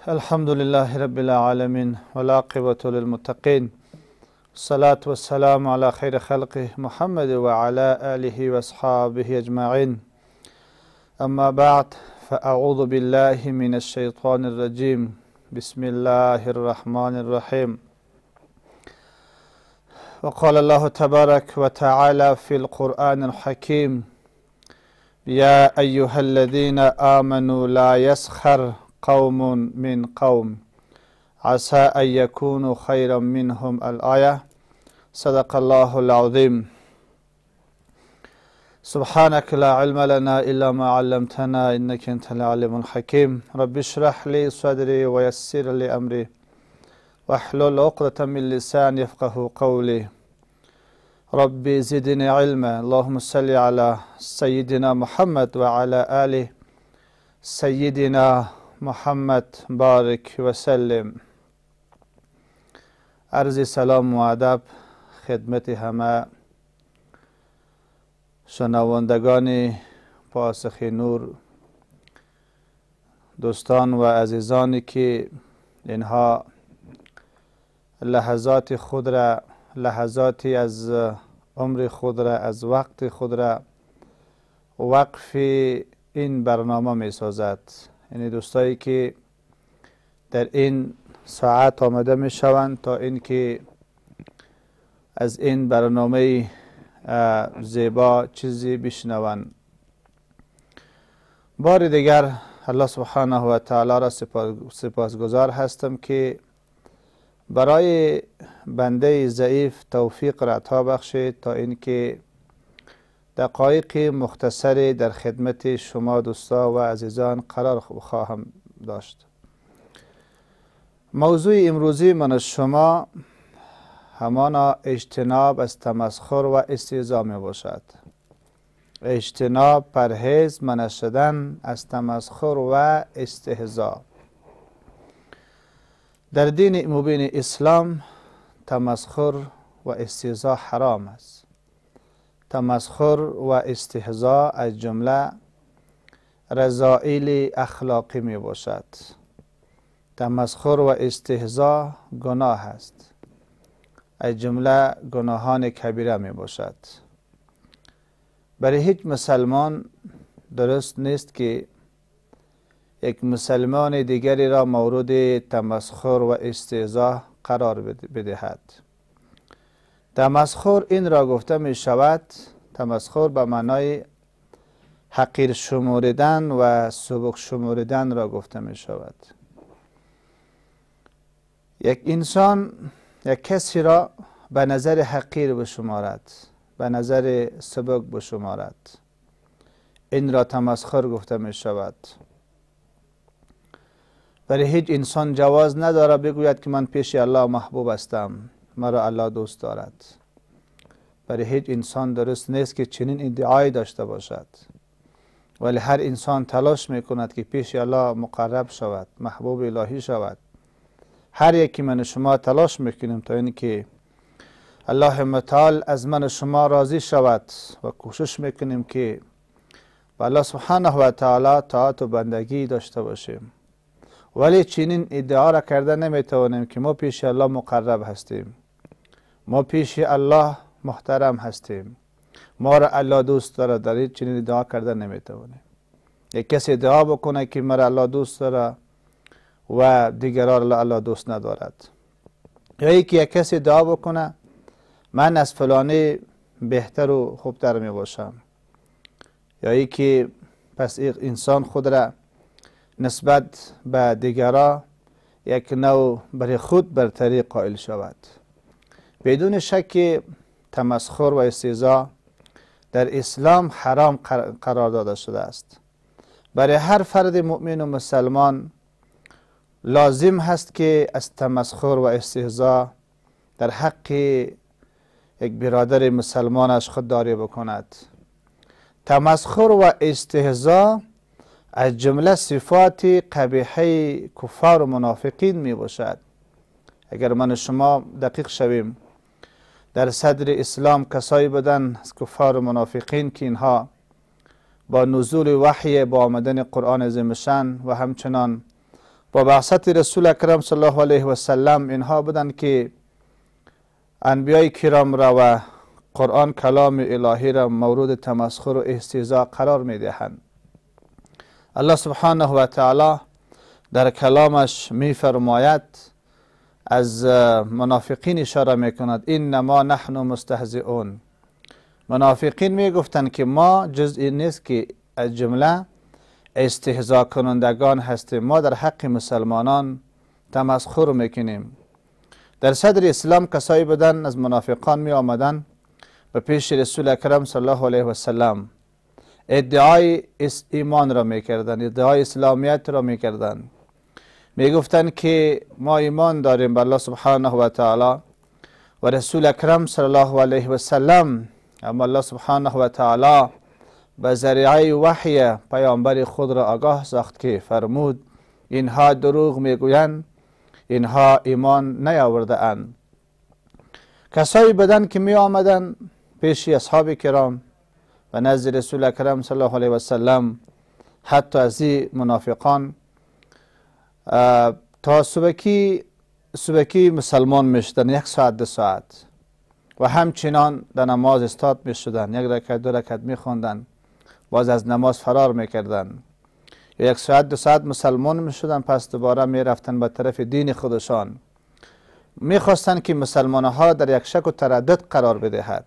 الحمد لله رب العالمين والعاقبة للمتقين الصلاة والسلام على خير خلقه محمد وعلى آله وأصحابه أجمعين أما بعد فأعوذ بالله من الشيطان الرجيم بسم الله الرحمن الرحيم وقال الله تبارك وتعالى في القرآن الحكيم يا أيها الذين آمنوا لا يسخر قوم من قوم عسى أن يكونوا خيرا منهم الآية صدق الله العظيم سبحانك لا علم لنا إلا ما علمتنا إنك أنت العليم الحكيم رب اشرح لي صدري ويسر لي أمري واحلل عقدة من لساني يفقه قولي ربي زدني علما اللهم صل على سيدنا محمد وعلى آله سيدنا محمد بارک و سلم. عرض سلام و ادب خدمت همه شنوندگان پاسخ نور، دوستان و عزیزانی که اینها لحظات خود را، لحظاتی از عمر خود را، از وقت خود را وقف این برنامه می سازد. یعنی دوستایی که در این ساعت آمده می شوند تا اینکه از این برنامه زیبا چیزی بشنوند. بار دیگر الله سبحانه و تعالی را سپاسگزار هستم که برای بنده ضعیف توفیق را عطا بخشید تا اینکه دقایق مختصری در خدمت شما دوستا و عزیزان قرار خواهم داشت. موضوع امروزی من از شما همانا اجتناب از تمسخر و استهزا می باشد. اجتناب، پرهیز، منع شدن از تمسخر و استهزا. در دین مبین اسلام تمسخر و استهزا حرام است. تمسخر و استهزا از جمله رذائل اخلاقی می باشد. تمسخر و استهزا گناه است، از جمله گناهان کبیره می باشد. برای هیچ مسلمان درست نیست که یک مسلمان دیگری را مورد تمسخر و استهزا قرار بدهد. تمسخر این را گفته می شود، تمسخر به معنای حقیر شمردن و سبک شمردن را گفته می شود. یک انسان یک کسی را به نظر حقیر بشمارد، به نظر سبک بشمارد، این را تمسخر گفته می شود. برای هیچ انسان جواز نداره بگوید که من پیش الله محبوب هستم، مرا الله دوست دارد. برای هیچ انسان درست نیست که چنین ادعایی داشته باشد، ولی هر انسان تلاش میکند که پیش الله مقرب شود، محبوب الهی شود. هر یکی من شما تلاش میکنیم تا اینکه الله متعال از من شما راضی شود و کوشش میکنیم که با الله سبحانه و تعالی طاعت و بندگی داشته باشیم. ولی چنین ادعا را کرده نمیتوانیم که ما پیش الله مقرب هستیم، ما پیش الله محترم هستیم، ما را الله دوست دارد. در این چنین ادعا کرده نمیتوانیم. یک کسی ادعا بکنه که مرا الله دوست دارد و دیگران را الله دوست ندارد، یا یک کسی ادعا بکنه من از فلانی بهتر و خوبتر می باشم، یا یکی پس انسان خود را نسبت به دیگران یک نوع برای خود برتری قائل شود. بدون شک تمسخر و استهزا در اسلام حرام قرار داده شده است. برای هر فرد مؤمن و مسلمان لازم هست که از تمسخر و استهزا در حق یک برادر مسلمانش خودداری بکند. تمسخر و استهزا از جمله صفات قبیحه کفار و منافقین می باشد. اگر من شما دقیق شویم، در صدر اسلام کسایی بودن از کفار و منافقین که اینها با نزول وحی، با آمدن قرآن عظیم شان و همچنان با بعثت رسول اکرم صلی الله علیه و سلم اینها بودند که انبیای کرام را و قرآن کلام الهی را مورد تمسخر و استهزاء قرار می دهند. الله سبحانه و تعالی در کلامش می فرماید، از منافقین اشاره می کند، انما نحن مستهزئون. منافقین می گفتند که ما جزئی نیست که از جمله استهزاء کنندگان هستیم، ما در حق مسلمانان تمسخر میکنیم. در صدر اسلام کسایی بودن از منافقان می آمدن به پیش رسول اکرم صلی الله علیه و سلم، ادعای ایمان را میکردند، ادعای اسلامیت را میکردند، میگفتند که ما ایمان داریم به الله سبحانه و تعالی و رسول اکرم صلی الله علیه و سلم، اما الله سبحانه و تعالی به ذریعه وحی پیامبر خود را آگاه ساخت که فرمود اینها دروغ میگویند، اینها ایمان نیاورده اند. کسایی بودند که می آمدن پیش اصحاب کرام و نزد رسول اکرم صلی الله علیه و سلم، حتی از این منافقان تا صبحکی مسلمان می شدن، 1 ساعت 2 ساعت، و همچنان در نماز استاد می شدن، 1 رکعت 2 رکعت می خوندن، باز از نماز فرار می کردن، 1 ساعت 2 ساعت مسلمان می شدن، پس دوباره می رفتن به طرف دین خودشان. می خواستن که مسلمانها در یک شک و تردد قرار بدهد.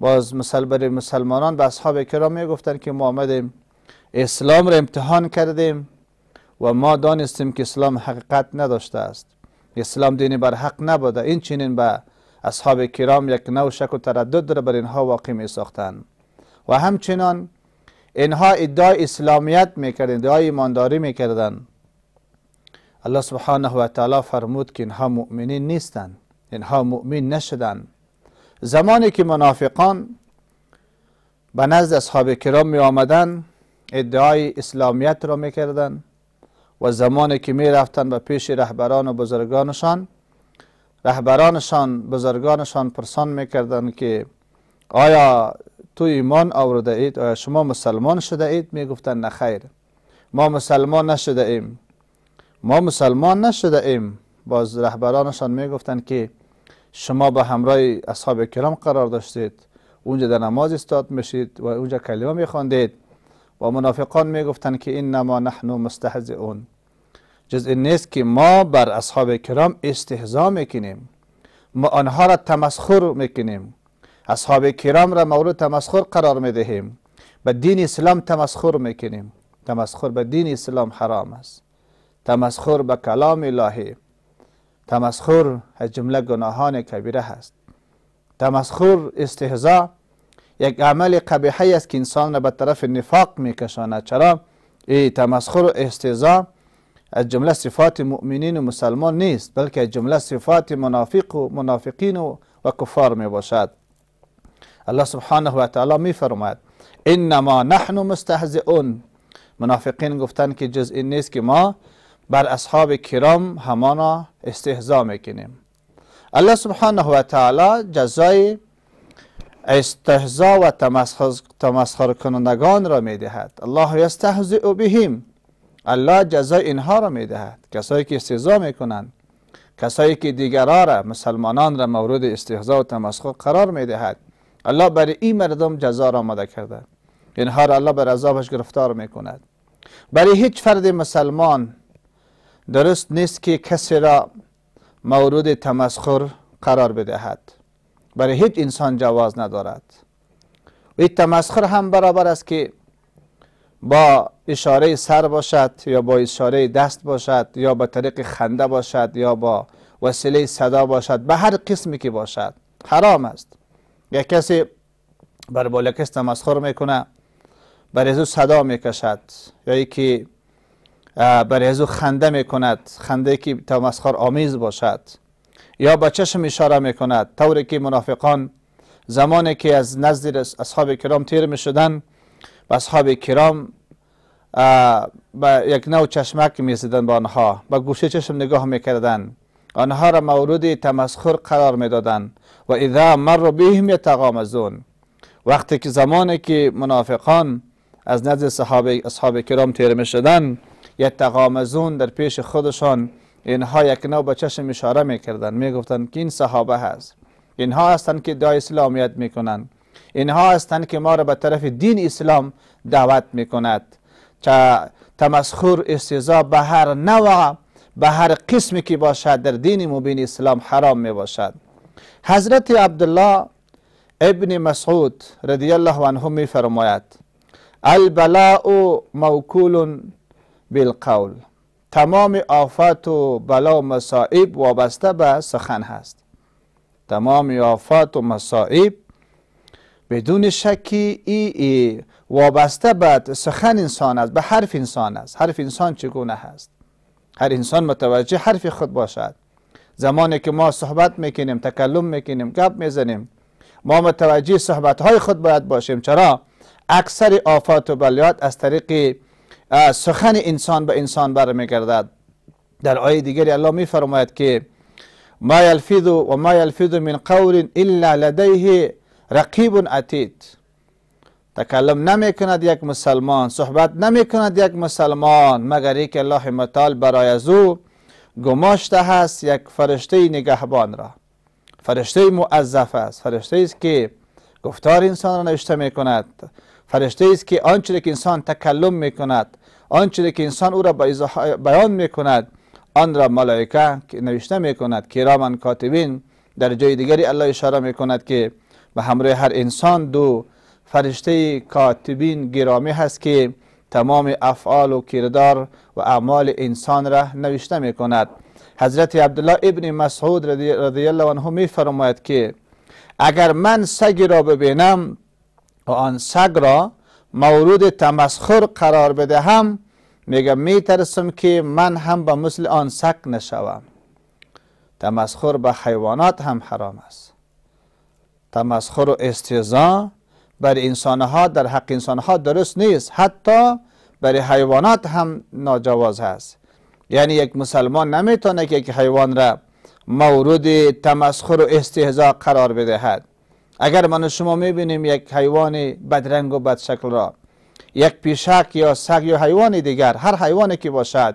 باز مسلمانان به اصحاب کرام می گفتن که ما آمدیم اسلام را امتحان کردیم و ما دانستیم که اسلام حقیقت نداشته است، اسلام دینی بر حق نبوده. این چنین به اصحاب کرام یک نوع شک و تردد را بر اینها واقع می ساختند و همچنان اینها ادعای اسلامیت میکردند، ادعای ایمانداری میکردند. الله سبحانه و تعالی فرمود که اینها مؤمنین نیستند، اینها مؤمن نشدند. زمانی که منافقان به نزد اصحاب کرام می آمدند ادعای اسلامیت را میکردند و زمانی که می رفتند به پیش رهبران و بزرگانشان پرسان میکردند که آیا تو ایمان آورده اید؟ آیا شما مسلمان شده اید؟ می گفتند نخیر، ما مسلمان نشده ایم. باز رهبرانشان می گفتند که شما به همراه اصحاب کرام قرار داشتید، اونجا در نماز استاد میشید و اونجا کلمه می خواندید. و منافقان می گفتند که انما نحن مستهزئون، جز این نیست که ما بر اصحاب کرام استهزاء میکنیم، ما آنها را تمسخر میکنیم، اصحاب کرام را مورد تمسخر قرار میدهیم، به دین اسلام تمسخر میکنیم. تمسخر به دین اسلام حرام است، تمسخر به کلام الهی، تمسخر از جمله گناهان کبیره است. تمسخر، استهزاء یک عمل قبیحی است که انسان را به طرف نفاق میکشاند. چرا؟ این تمسخر و استهزاء از جمله صفات مؤمنین و مسلمان نیست، بلکه از جمله صفات منافقین و کفار می باشد. الله سبحانه و تعالی می فرماید انما نحن مستهزئون. منافقین گفتند که جز این نیست که ما بر اصحاب کرام همانا استهزاء میکنیم. الله سبحانه و تعالی جزای استهزاء و تمسخر کنندگان را می دهد. الله یستهزئ بهم، الله جزای اینها را می دهد. کسایی که استهزاء میکنند، کسایی که دیگران را، مسلمانان را مورد استهزاء و تمسخر قرار می دهد، الله برای این مردم جزا را آماده کرده. اینها را الله بر عذابش گرفتار می کند. برای هیچ فرد مسلمان درست نیست که کسی را مورد تمسخر قرار بدهد، برای هیچ انسان جواز ندارد. و این تمسخر هم برابر است که با اشاره سر باشد یا با اشاره دست باشد یا با طریق خنده باشد یا با وسیله صدا باشد، به هر قسمی که باشد حرام است. یک کسی بر بالا کس تمسخر میکنه، بر ازو صدا میکشد، یا یکی بر ازو خنده میکند، خنده که تمسخر آمیز باشد، یا با چشم اشاره میکند، طوری که منافقان زمانی که از نزد اصحاب کرام تیر میشدن، و اصحاب کرام با یک نوع چشمک میزدن، با آنها با گوشه چشم نگاه میکردن، آنها را مورد تمسخر قرار میدادن. و اذا مر بهم یتغامزون، وقتی که زمانی که منافقان از نزد اصحاب کرام تیر میشدن، یتغامزون در پیش خودشان اینها یک نوع به چشم اشاره میکردن، میگفتند که این صحابه هست، اینها هستند که ادعای اسلامیت میکنند، اینها هستند که ما را به طرف دین اسلام دعوت میکند. تمسخر، استهزاء به هر نوع، به هر قسمی که باشد در دین مبین اسلام حرام می باشد. حضرت عبدالله ابن مسعود رضی الله عنه می فرماید البلاء موکول بالقول، تمام آفات و بلا و مصائب وابسته به سخن هست. تمام آفات و مصائب بدون شکی ای وابسته به سخن انسان است، به حرف انسان است. حرف انسان چگونه هست؟ هر انسان متوجه حرف خود باشد. زمانی که ما صحبت میکنیم، تکلم میکنیم، گپ میزنیم، ما متوجه صحبت های خود باید باشیم. چرا؟ اکثر آفات و بلیات از طریق سخن انسان به انسان برمیگردد. در آیه دیگری الله میفرماید که ما یلفظ من قول الا لدیه رقیب عتید. تکلم نمی کند یک مسلمان، صحبت نمی کند یک مسلمان مگر ای که الله متعال برای از او گماشته هست یک فرشته نگهبان را. فرشته موظف است، فرشته است که گفتار انسان را نوشته می کند، فرشته است که آنچه که انسان تکلم می کند، آنچه که انسان او را بیان می کند، آن را ملائکه نوشته می کند. کراما کاتبین. در جای دیگری الله اشاره می کند که به همراه هر انسان دو فرشته کاتبین گرامی هست که تمام افعال و کردار و اعمال انسان را نوشته می کند. حضرت عبدالله ابن مسعود رضی الله عنه می فرماید که اگر من سگی را ببینم و آن سگ را مورد تمسخر قرار بدهم، میگم می ترسم که من هم به مثل آن سگ نشوم. تمسخر به حیوانات هم حرام است. تمسخر و استهزاء بر انسانها در حق انسانها درست نیست، حتی برای حیوانات هم ناجواز هست. یعنی یک مسلمان نمیتونه که یک حیوان را مورد تمسخر و استهزاء قرار بدهد. اگر من و شما میبینیم یک حیوان بدرنگ و بدشکل را، یک پیشک یا سگ یا حیوان دیگر، هر حیوانی که باشد،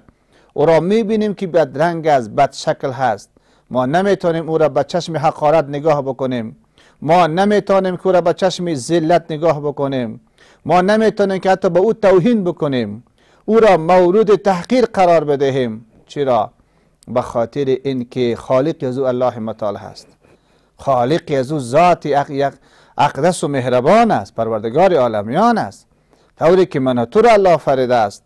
او را میبینیم که بدرنگ است، بدشکل هست، ما نمیتونیم او را به چشم حقارت نگاه بکنیم، ما نمیتونیم که او را به چشم ذلت نگاه بکنیم، ما نمیتونیم که حتی به او توهین بکنیم، او را مورد تحقیر قرار بدهیم. چرا؟ به خاطر اینکه خالق از او الله متعال هست، خالق از او ذات اقدس و مهربان است، پروردگار عالمیان است. طوری که من و تو را الله آفریده است،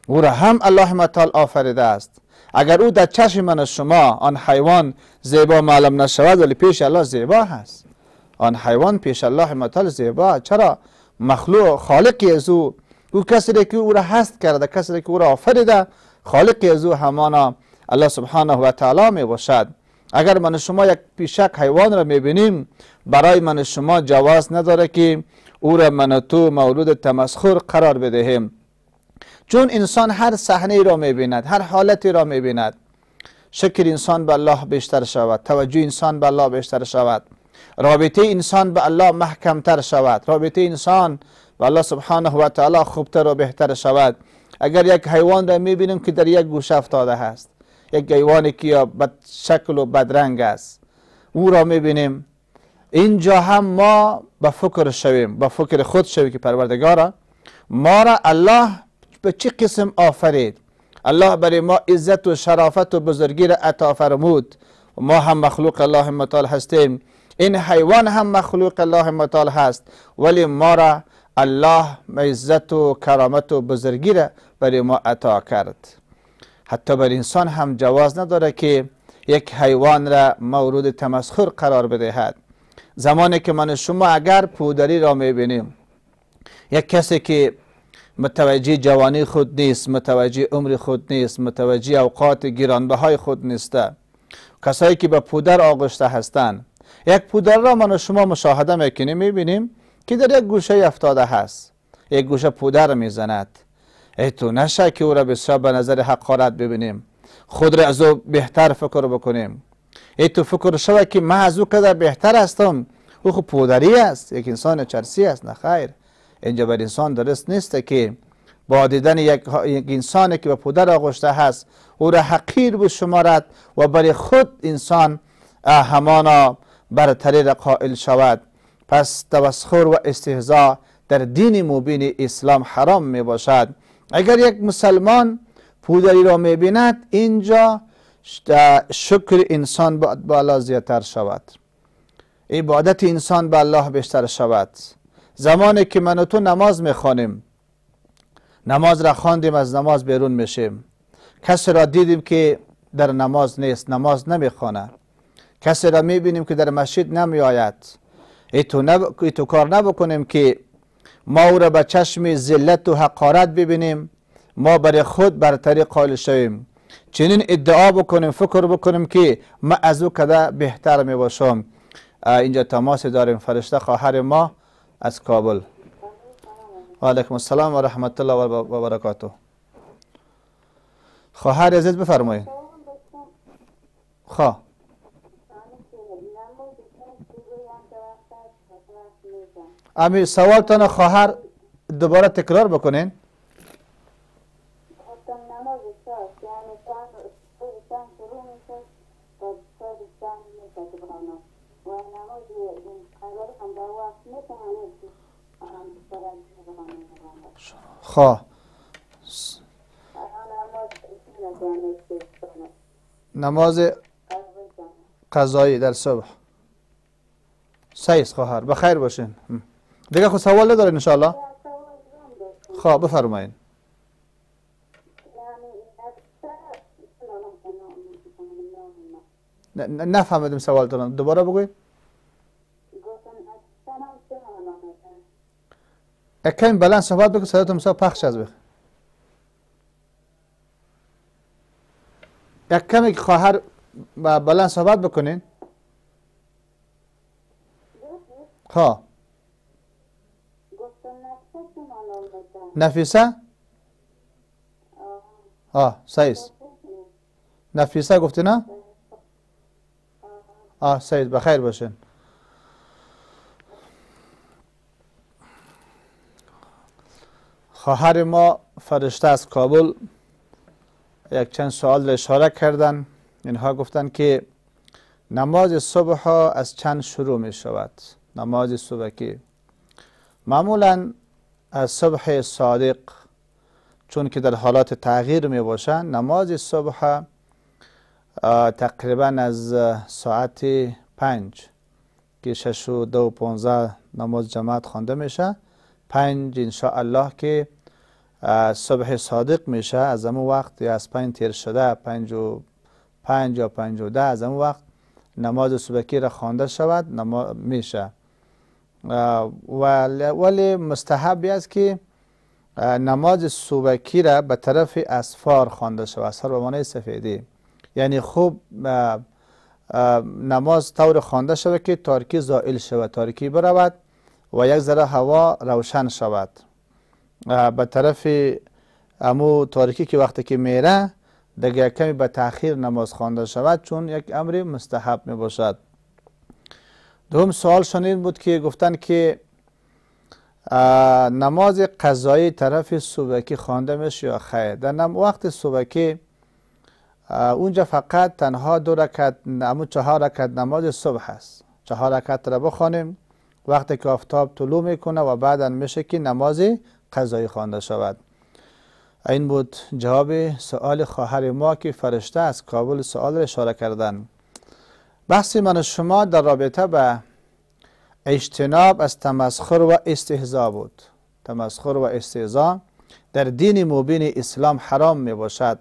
او را هم الله متعال آفریده است. اگر او در چشم من و شما آن حیوان زیبا معلوم نشود، ولی پیش الله زیبا هست. آن حیوان پیش الله متعال زیبا. چرا؟ مخلوق خالقی از او کسی که او را هست کرده، کسی که او را آفریده، خالقی از او همانا الله سبحانه و تعالی می باشد. اگر من شما یک پیشک حیوان را میبینیم، برای من شما جواز نداره که او را من تو مورد تمسخر قرار بدهیم. چون انسان هر صحنه را میبیند، هر حالتی را میبیند، شکر انسان به الله بیشتر شود، توجه انسان به الله بیشتر شود، رابطه انسان به الله محکمتر شود، رابطه انسان به الله سبحانه و تعالی خوبتر و بهتر شود. اگر یک حیوان را میبینیم که در یک گوشه افتاده است، یک حیوانی که بد شکل و بدرنگ است، او را میبینیم، اینجا هم ما به فکر شویم، به فکر خود شویم که پروردگارا ما را الله به چه قسم آفرید، الله برای ما عزت و شرافت و بزرگی را عطا فرمود. ما هم مخلوق الله متعال هستیم، این حیوان هم مخلوق الله متعال هست، ولی ما را الله عزت و کرامت و بزرگی را برای ما عطا کرد. حتی بر انسان هم جواز نداره که یک حیوان را مورد تمسخر قرار بدهد. زمانی که من شما اگر پودری را میبینیم، یک کسی که متوجه جوانی خود نیست، متوجه عمر خود نیست، متوجه اوقات گرانبهای خود نیست، کسایی که به پودر آغشته هستند، یک پودر را من شما مشاهده میکنیم، میبینیم که در یک گوشه افتاده هست، یک گوشه پودر میزند. ای تو نشه که او را بسیار به نظر حقارت ببینیم، خود را از او بهتر فکر بکنیم. ای تو فکر شوه که من از او قدر بهتر هستم، او خود پودری است، یک انسان چرسی است. نه خیر، اینجا بر انسان درست نیست که با دیدن یک انسانی که به پدر آغشته هست او را حقیر بشمارد و برای خود انسان همانا برتری را قائل شود. پس تمسخر و استهزاء در دین مبین اسلام حرام می باشد. اگر یک مسلمان پودری را می بیند اینجا شکر انسان به الله زیادتر شود، عبادت انسان به الله بیشتر شود. زمانی که من و تو نماز میخوانیم، نماز را خواندیم، از نماز بیرون میشیم، کسی را دیدیم که در نماز نیست، نماز نمیخوانه، کسی را میبینیم که در مسجد نمیآید، ایتو کار نبکنیم که ما او را به چشم ذلت و حقارت ببینیم، ما برای خود برتری قائل شویم، چنین ادعا بکنیم، فکر بکنیم که ما از او کده بهتر می باشم. اینجا تماس داریم. فرشته خواهر ما از کابل. و علیکم السلام و رحمت الله و برکاته. خواهر عزیز بفرمایید. خواه امی سوالتان خواهر دوباره تکرار بکنین. خواه نماز قضایی در صبح سیست. خواهر بخیر باشین. دیگه خود سوال ندارین انشاءالله؟ خواه بفرمایین. نفهمیدم سوالتون، دوباره بگوید. کمی بلند صحبت بکن، صداتون مسا پخش از بخیر. یک کمی خواهر بلند صحبت بکنین. ها نفیسه؟ سیست. نفیسه گفتی نه؟ سید بخیر باشین. خواهر ما فرشته از کابل یک چند سوال اشاره کردن. اینها گفتن که نماز صبح از چند شروع می شود؟ نماز صبحی معمولا از صبح صادق، چون که در حالات تغییر می باشن، نماز صبح تقریبا از ساعت 5 که 6 و 2 و 15 نماز جماعت خوانده میشه، 5 انشاءالله که صبح صادق میشه. از همون وقت یا از 5 تیر شده 5 و 5 یا 5 و 10 از همون وقت نماز صبحی را خوانده شود میشه. ولی مستحبی است که نماز صبحی را به طرف اسفار خوانده شود. اسفار به معنی سفیدی، یعنی خوب نماز طور خوانده شود که تاریکی زائل شود، تاریکی برود و یک ذره هوا روشن شود. به طرف امو تاریکی که وقتی که میره دیگه کمی به تأخیر نماز خوانده شود، چون یک امر مستحب می باشد. دوم سوال شنید بود که گفتن که نماز قضایی طرف صبحی خوانده میشه یا خیر؟ در وقت صبحی اونجا فقط تنها 2 رکعت، امو 4 رکعت نماز صبح است. 4 رکعت را بخوانیم وقتی که آفتاب طلوع میکنه و بعدا میشه که نماز قضایی خوانده شود. این بود جواب سوال خواهر ما که فرشته از کابل سوال را اشاره کردن. بحث من و شما در رابطه به اجتناب از تمسخر و استهزاء بود. تمسخر و استهزاء در دین مبین اسلام حرام می باشد.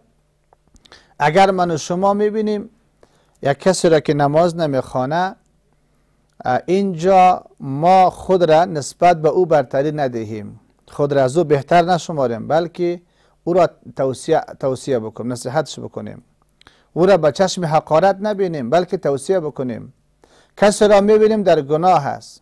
اگر من و شما می بینیم یک کسی را که نماز نمیخوانه، اینجا ما خود را نسبت به او برتری ندهیم، خود را از او بهتر نشماریم، بلکه او را توصیه بکنیم، نصیحتش بکنیم. او را به چشم حقارت نبینیم، بلکه توصیه بکنیم. کسی را میبینیم در گناه است،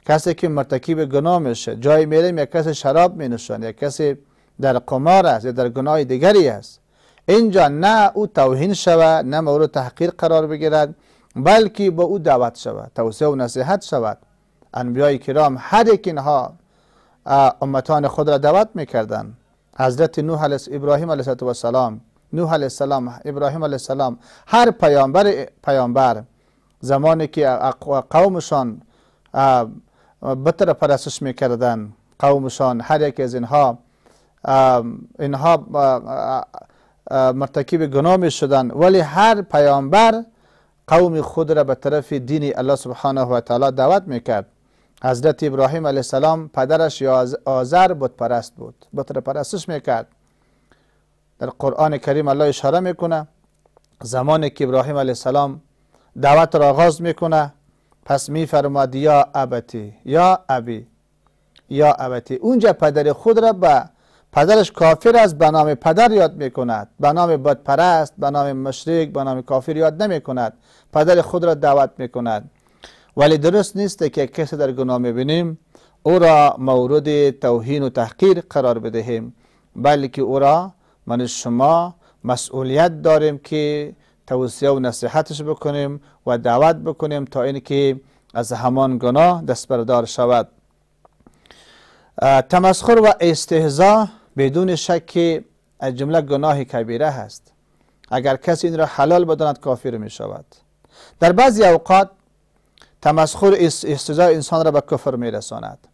کسی که مرتکب گناه میشه، جای میریم یک کسی شراب مینوشن، یک کسی در قمار است یا در گناه دیگری است، اینجا نه او توهین شود، نه مورد تحقیر قرار بگیرد، بلکه با او دعوت شود، توصیه و نصیحت شود. انبیای کرام هر یک اینها امتان خود را دعوت میکردند. حضرت ابراهیم علیه السلام، نوح علیه السلام، ابراهیم علیه السلام، هر پیامبر زمانی که قومشان بت پرستش میکردن، قومشان هر یک از اینها مرتکب گناه می شدن، ولی هر پیامبر قوم خود را به طرف دین الله سبحانه و تعالی دعوت میکرد. حضرت ابراهیم علیه السلام پدرش آزر بت پرست بود، بت پرستش میکرد. در قرآن کریم الله اشاره میکنه زمانی که ابراهیم علیه السلام دعوت را آغاز میکنه، پس میفرماد یا ابتی، یا ابی، یا ابتی. اونجا پدر خود را به پدرش کافر است به نام پدر یاد میکند، به نام بت پرست، به نام مشرک، به نام کافر یاد نمیکند، پدر خود را دعوت میکند. ولی درست نیست که کسی در گناه میبینیم او را مورد توهین و تحقیر قرار بدهیم، بلکه او را من شما مسئولیت داریم که توصیه و نصیحتش بکنیم و دعوت بکنیم تا اینکه از همان گناه دست بردار شود. تمسخر و استهزاء بدون شک از جمله گناه کبیره است. اگر کسی این را حلال بداند کافر می شود. در بعضی اوقات تمسخر استهزاء انسان را به کفر می رساند.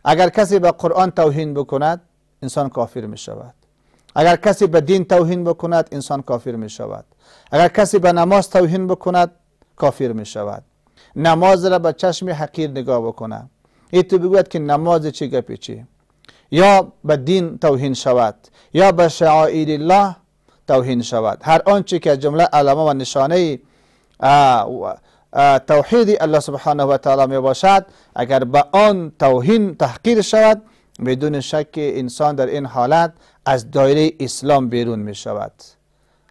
اگر کسی به قرآن توهین بکند انسان کافر می شود. اگر کسی به دین توهین بکند انسان کافر می شود. اگر کسی به نماز توهین بکند کافر می شود. نماز را به چشم حقیر نگاه بکنه، ای تو بگوید که نماز چی گپی چی، یا به دین توهین شود یا به شعائر الله توهین شود. هر آنچه که جمله علامه و نشانه توحید الله سبحانه و تعالی می باشد، اگر به آن توهین تحقیر شود بدون شک انسان در این حالت از دایره اسلام بیرون می شود.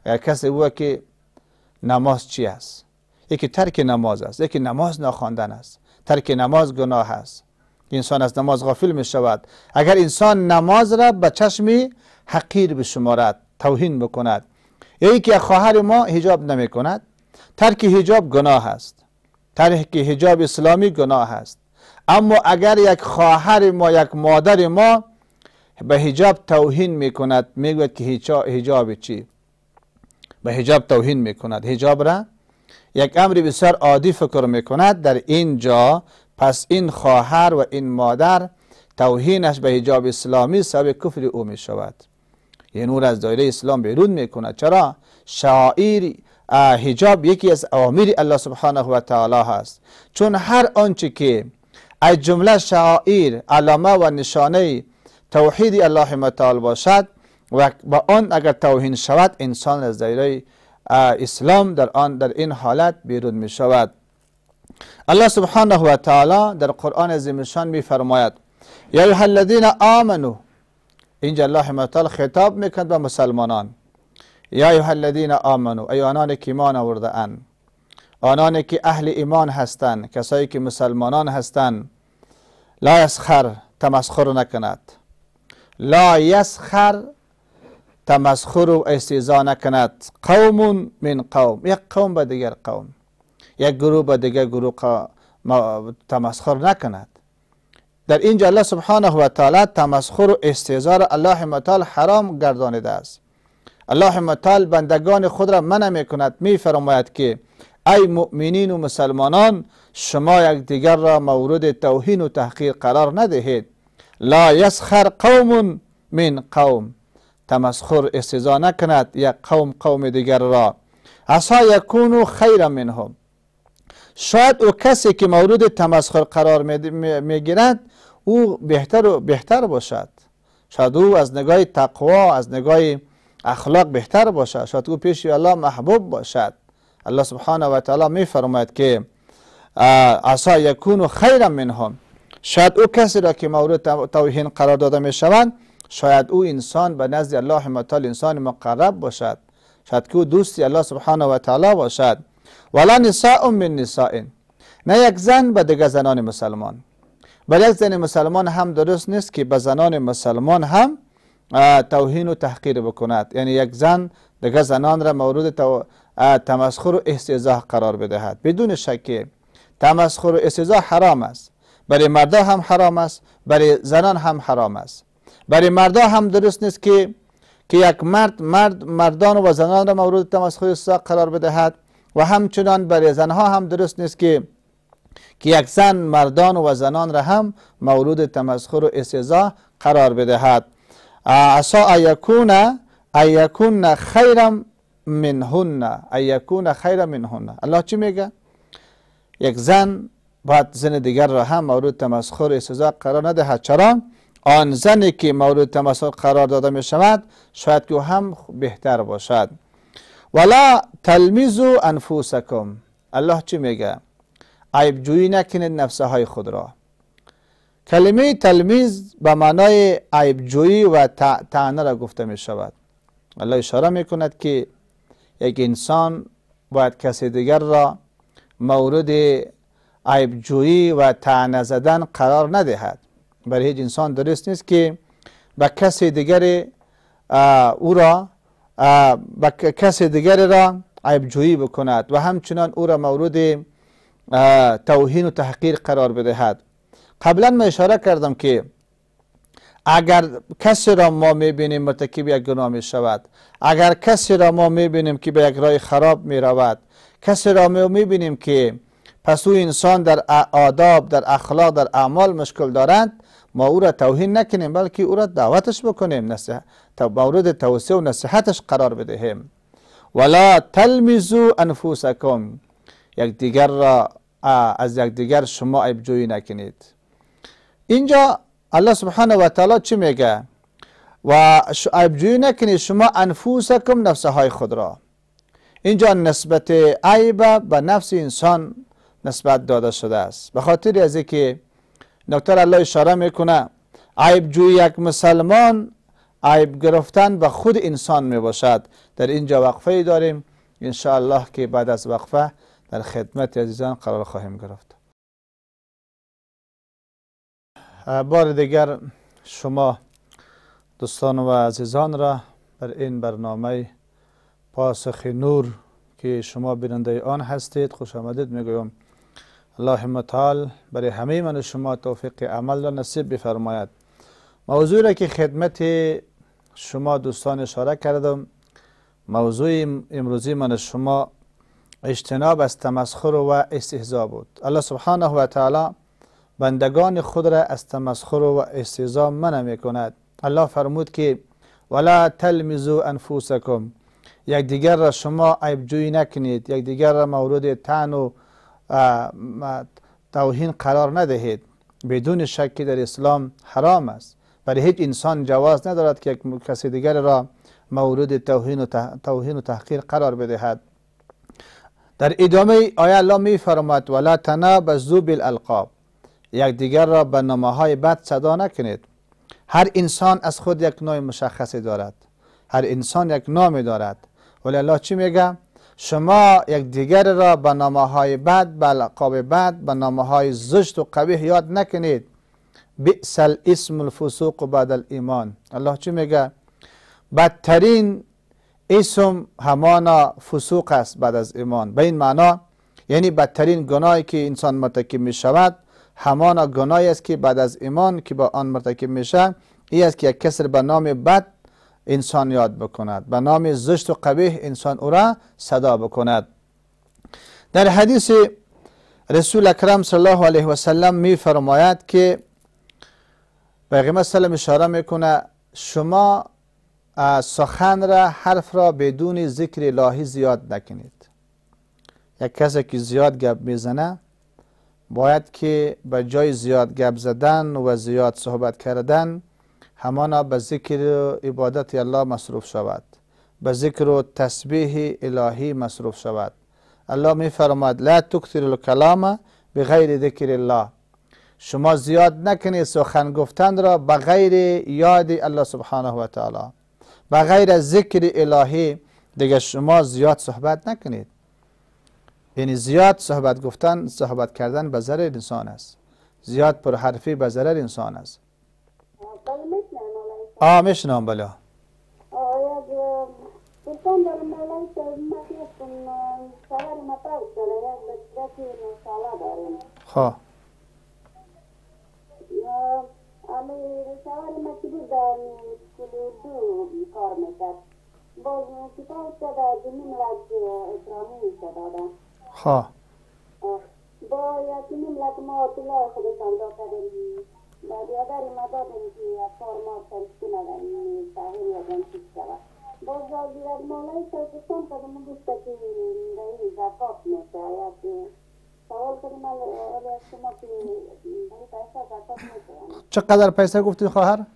اگر کسی بگوید که نماز چی است، یکی ترک نماز است، یکی نماز نخواندن است، ترک نماز گناه است، انسان از نماز غافل می شود. اگر انسان نماز را به چشم حقیر بشمارد، توهین بکند، یا یکی خواهر ما حجاب نمی کند، ترک حجاب گناه است، ترک حجاب اسلامی گناه است. اما اگر یک خواهر ما، یک مادر ما به حجاب توهین می کند، می گوید که حجاب چی؟ به حجاب توهین می کند، حجاب را یک امر بسیار عادی فکر می کند، در اینجا پس این خواهر و این مادر توهینش به حجاب اسلامی سبب کفر او می شود. این او را از دایره اسلام بیرون می کند. چرا؟ شعائر حجاب یکی از اوامر الله سبحانه و تعالی هست. چون هر آنچه که از جمله شعائر، علامه و نشانه توحید الله متعال باشد و با آن اگر توهین شود انسان از دایره اسلام در این حالت بیرون می شود. الله سبحانه و تعالی در قرآن عظیم می فرماید یا ایها الذین آمنوا، اینجا الله متعال خطاب میکند به مسلمانان. یا ایها الذین آمنوا، ای آنانی که ایمان آورده اند، آنانی که اهل ایمان هستند، کسایی که مسلمانان هستند. لا یسخر، تمسخر نکند. لا یسخر، تمسخر و استهزاء نکند. قوم من قوم، یک قوم به دیگر قوم، یک گروه به دیگر گروه تمسخر نکند. در اینجا الله سبحانه و تعالی تمسخر و استهزاء را الله متعال حرام گردانیده است. الله متعال بندگان خود را منع می کند، می فرماید که ای مؤمنین و مسلمانان شما یک دیگر را مورد توهین و تحقیر قرار ندهید. لا یسخر قوم من قوم، تمسخر استهزاء نکند یک قوم دیگر را. عسى یکونوا خیرا منهم، شاید او کسی که مورد تمسخر قرار میگیرد او بهتر باشد، شاید او از نگاه تقوا، از نگاه اخلاق بهتر باشد، شاید او پیش الله محبوب باشد. الله سبحانه و تعالی می فرماید که عسى یکونوا خیرا منهم، شاید او کسی را که مورد توهین قرار داده می شوند شاید او انسان به نزد الله متعال انسان مقرب باشد، شاید که او دوستی الله سبحانه و تعالی باشد. ولا نساء من نساء، نه یک زن به دیگر زنان مسلمان، بل یک زن مسلمان هم درست نیست که به زنان مسلمان هم توهین و تحقیر بکند، یعنی یک زن دیگر زنان را مورد تمسخر و استهزاء قرار بدهد. بدون شک تمسخر و استهزاء حرام است، برای مردا هم حرام است، برای زنان هم حرام است. برای مردا هم درست نیست که یک مردان و زنان را مورد تمسخر و استهزاء قرار بدهد و همچنان برای زنها هم درست نیست که یک زن مردان و زنان را هم مورد تمسخر و استهزاء قرار بدهد. عسى ایکون خیرا منهن، ایکون خیرا منهن. الله چی میگه؟ یک زن باید زن دیگر را هم مورد تمسخر و استهزاء قرار ندهد. چرا؟ آن زنی که مورد تمسخر قرار داده می شود شاید که هم بهتر باشد. ولا تلمیزوا انفسکم. الله چی میگه؟ عیب جویی نکنید نفسهای خود را. کلمه تلمیز به معنای عیب جویی و طعنه را گفته می شود. الله اشاره می کند که یک انسان باید کسی دیگر را مورد عیب جویی و طعنه زدن قرار ندهد. برای هیچ انسان درست نیست که به کسی دیگر را عیب جویی بکند و همچنان او را مورد توهین و تحقیر قرار بدهد. قبلا من اشاره کردم که اگر کسی را ما میبینیم مرتکب یک گناه می شود، اگر کسی را ما میبینیم که به یک راه خراب می رود، کسی را ما میبینیم که پس او انسان در آداب، در اخلاق، در اعمال مشکل دارند، ما او را توهین نکنیم بلکه او را دعوتش بکنیم، مورد توصیه و نصیحتش قرار بدهیم. ولا تلمیزوا انفسکم. یک دیگر را از یک دیگر شما عیب جویی نکنید. اینجا الله سبحانه و تعالی چی میگه؟ و عیب جویی نکنید شما انفسکم، نفسهای خود را. اینجا نسبت عیب به نفس انسان نسبت داده شده است. به خاطر از اینکه نکته الله اشاره میکنه عیب جویی یک مسلمان عیب گرفتن به خود انسان می باشد. در اینجا وقفه داریم، ان شاء الله که بعد از وقفه در خدمت عزیزان قرار خواهیم گرفت. بار دیگر شما دوستان و عزیزان را بر این برنامه پاسخ نور که شما بیننده آن هستید خوش آمدید میگویم. الله متعال برای همه من و شما توفیق عمل را نصیب بفرماید. موضوعی را که خدمت شما دوستان اشاره کردم، موضوع امروزی من و شما اجتناب از تمسخر و استهزاء بود. الله سبحانه و تعالی بندگان خود را از تمسخر و استهزاء منع می کند. الله فرمود که ولا تلمزوا انفسکم. یک دیگر را شما عیب جویی نکنید، یک دیگر را مورد طعن و توهین قرار ندهید. بدون شک در اسلام حرام است. برای هیچ انسان جواز ندارد که کسی دیگر را مورد توهین و تحقیر قرار بدهد. در ادامه آیه الله می فرماید ولا تنابزوا بالالقاب. یک دیگر را به نامه‌های بد صدا نکنید. هر انسان از خود یک نام مشخصی دارد. هر انسان یک نام دارد. ولی الله چی میگه؟ شما یک دیگر را به نامه‌های بد، به القاب بد، به نامه‌های زشت و قبیح یاد نکنید. بئس الاسم الفسوق بعد الایمان. الله چی میگه؟ بدترین اسم همانا فسوق است بعد از ایمان. به این معنا یعنی بدترین گناهی که انسان مرتکب می شود همانا گناهی است که بعد از ایمان که با آن مرتکب میشه این است که یک کسر به نام بد انسان یاد بکند، به نام زشت و قبیح انسان او را صدا بکند. در حدیث رسول اکرم صلی الله علیه و سلم می فرماید که پیغمبر صلی الله علیه و سلم اشاره میکنه شما سخن را، حرف را بدون ذکر الهی زیاد نکنید. یک کسی که زیاد گپ میزنه باید که به جای زیاد گپ زدن و زیاد صحبت کردن همانا به ذکر عبادت الله مصروف شود، به ذکر و تسبیح الهی مصروف شود. الله می فرماید لا تکثروا الکلام بغیر ذکر الله. شما زیاد نکنید سخن گفتن را بغیر یاد الله سبحانه و تعالی، بغیر ذکر الهی دیگه شما زیاد صحبت نکنید. یعنی زیاد صحبت کردن به ضرر انسان است. زیاد پر حرفی به ضرر انسان است. میشنم بله. خب امی شوهر ما که بود در اسکول اردو کار میکرد، باز کتاب شده دنیم لک اکرامی شده. خواه با یکی نیم لک ما طلای خودشان دا کردیم، با دیادر ما دادیم که افکار ما تنشی نداریم تحریم یا جنسیز شده. باز دیاد مولای شایستان کدوم دوسته که دهی زکات میشه، یا که سوال کردیم از شما که دهی پیسه زکات میشه. چقدر پیسه گفتید خواهر؟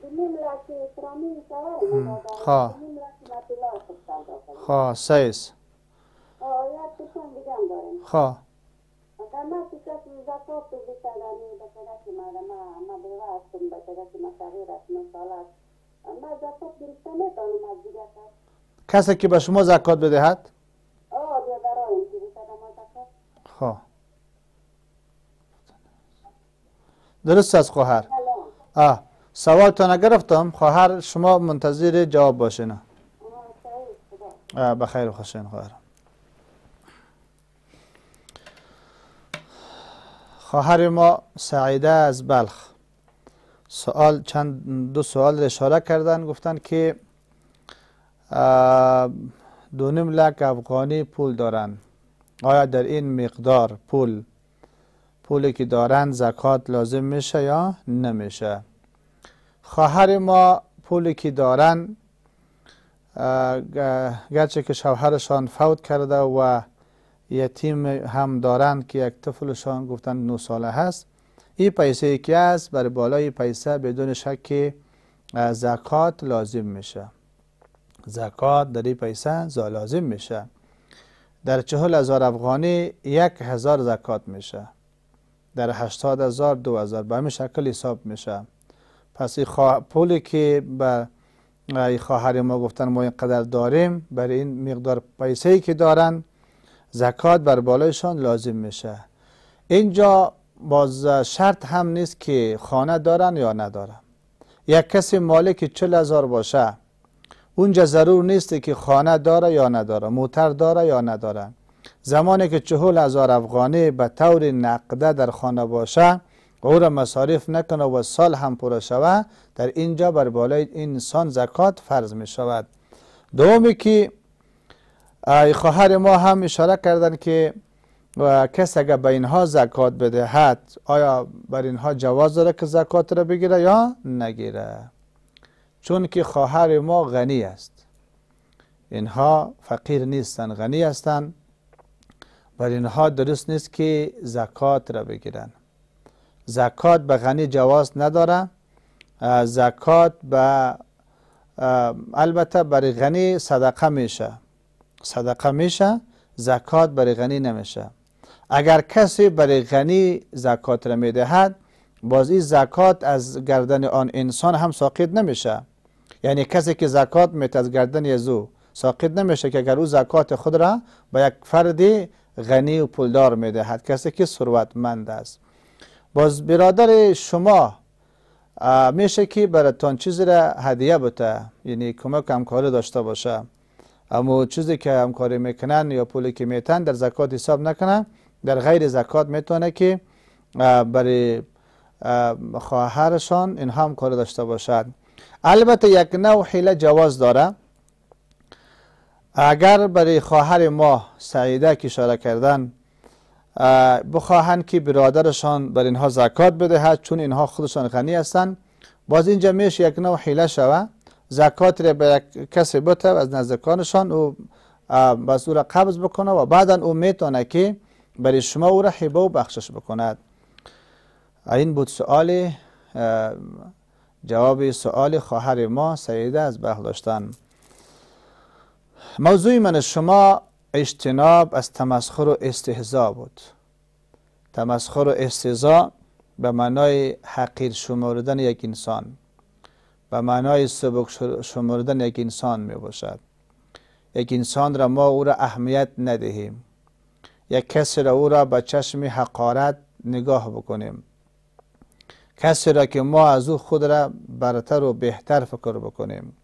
دنیم لک اکرامی شوهر ما دادیم، خواه دنیم لک ما طلای خودشان دا کردیم. خواه سیز یا کشان دیگه هم داریم. خواه ما که کسی زکات بیشترانی بچه که ما بیوه هستم بچه که ما صغیر است مثالت ما زکات گرفته میتونیم از دیگه کسی که به شما زکات بدهد؟ دیگه برایم که بیشتر ما زکات. خواه درست است خواهر. سوال تا نگرفتم خواهر، شما منتظر جواب باشین. بخیر و خوشین خواهر. خواهر ما سعیده از بلخ دو سوال اشاره کردن، گفتن که 2.5 لک افغانی پول دارن، آیا در این مقدار پولی که دارن زکات لازم میشه یا نمیشه؟ خواهر ما پولی که دارن گرچه که شوهرشان فوت کرده و یتیم هم دارند که یک طفلشان گفتن 9 ساله هست، این پیسه که است برای بالای پیسه بدون شک زکات لازم میشه. زکات در این پیسه لازم میشه. در 40,000 افغانی 1,000 زکات میشه، در 80,000 2,000 به همین شکل حساب میشه. پس پولی که به خواهر ما گفتن ما اینقدر داریم، برای این مقدار پیسه که دارن زکات بر بالایشان لازم میشه. اینجا باز شرط هم نیست که خانه دارن یا ندارن. یک کسی مالک 40,000 باشه، اونجا ضرور نیست که خانه داره یا نداره، موتر داره یا نداره. زمانی که 40,000 افغانی به طور نقده در خانه باشه، او را مصارف نکنه و سال هم پوره شوه، در اینجا بر بالای این انسان زکات فرض می شود. دومی که خواهر ما هم اشاره کردن که کسی اگر به اینها زکات بدهد، آیا بر اینها جواز داره که زکات را بگیره یا نگیره؟ چون که خواهر ما غنی است، اینها فقیر نیستن، غنی هستن، بر اینها درست نیست که زکات را بگیرن. زکات به غنی جواز نداره. زکات به البته برای غنی صدقه میشه، زکات برای غنی نمیشه. اگر کسی برای غنی زکات را میدهد، باز این زکات از گردن آن انسان هم ساقط نمیشه. یعنی کسی که زکات میده از گردن یزو ساقط نمیشه که اگر او زکات خود را به یک فرد غنی و پولدار میدهد، کسی که ثروتمند است. باز برادر شما میشه که براتون چیزی را هدیه بده، یعنی کمک همکاری داشته باشه، اما چیزی که همکاری میکنن یا پولی که میتن در زکات حساب نکنه، در غیر زکات میتونه که برای خواهرشان این همکاری داشته باشد. البته یک نوع حیله جواز داره. اگر برای خواهر ما سعیده که اشاره کردن بخواهند که برادرشان بر اینها زکات بدهد، چون اینها خودشان غنی هستند، باز اینجا میشه یک نوع حیله شوه، زکات را به یک کسی بده از نزدیکانشان و بس او را قبض بکنه و بعدا او میتونه که برای شما او را هبه و بخشش بکند. این بود جواب سؤال خواهر ما سعیده از بهداشتان. موضوع من شما اجتناب از تمسخر و استهزا بود. تمسخر و استهزا به معنای حقیر شمردن یک انسان، به معنای سبک شمردن یک انسان می باشد. یک انسان را ما او را اهمیت ندهیم، یک کسی را او را به چشم حقارت نگاه بکنیم، کسی را که ما از او خود را برتر و بهتر فکر بکنیم.